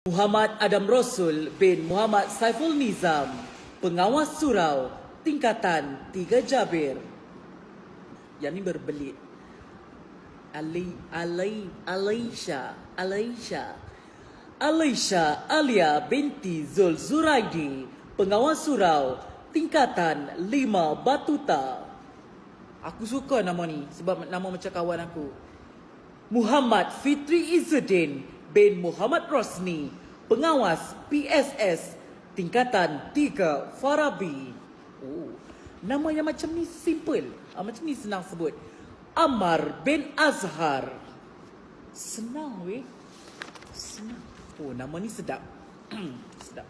Muhammad Adam Rasul bin Muhammad Saiful Nizam, Pengawas Surau, Tingkatan 3 Jabir. Yang ni berbelit. Alaisha Alia binti Zul Zuraidi, Pengawas Surau, Tingkatan 5 Batuta. Aku suka nama ni sebab nama macam kawan aku. Muhammad Fitri Izzuddin bin Muhammad Rosni, Pengawas PSS, Tingkatan 3 Farabi. Oh, nama yang macam ni simple. Macam ni senang sebut. Ammar bin Azhar. Senang weh. Senang. Oh, nama ni sedap. Sedap.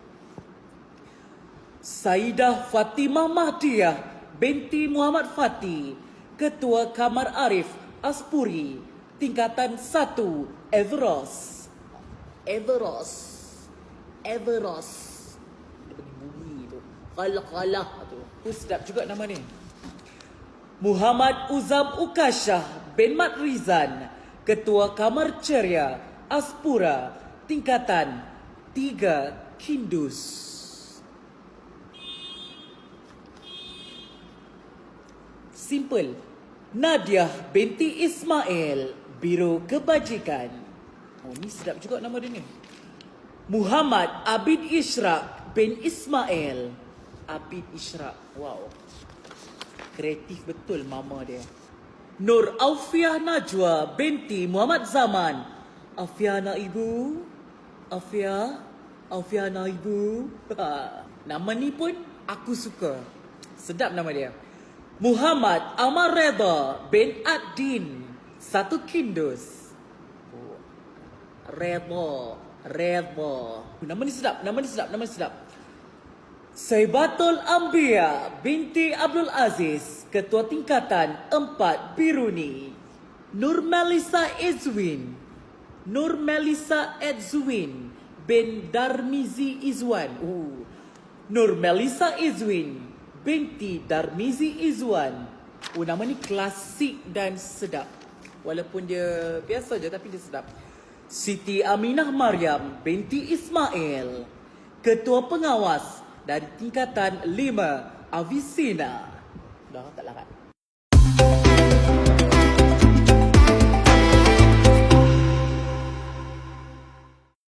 Saidah Fatimah Mahdiyah binti Muhammad Fatih, Ketua Kamar Arif Aspuri, Tingkatan 1 Everos. Dia bagi bunyi tu. Kalah tu. Sedap juga nama ni. Muhammad Uzam Ukashah bin Mat Rizan, Ketua Kamar Ceria Aspura, Tingkatan 3 Kindus. Simple. Nadiah binti Ismail, Biro Kebajikan. Oh, ni sedap juga nama dia ni. Muhammad Abid Ishraq bin Ismail. Abid Ishraq. Wow. Kreatif betul mama dia. Nur Aufiah Najwa binti Muhammad Zaman. Afiana ibu. Afiana ibu. Nama ni pun aku suka. Sedap nama dia. Muhammad Amar Reda bin Ad-Din, 1 Kindus. Oh. Reda. Nama ni sedap. Saibatul Ambia binti Abdul Aziz, Ketua Tingkatan 4 Biruni. Nur Melisa Edzwin bin Darmizi Izwan. Nur Melisa Izwin binti Darmizi Izwan. Nama ni klasik dan sedap. Walaupun dia biasa je tapi dia sedap. Siti Aminah Maryam binti Ismail, Ketua Pengawas dari Tingkatan 5 Avisina. Dah tak larat.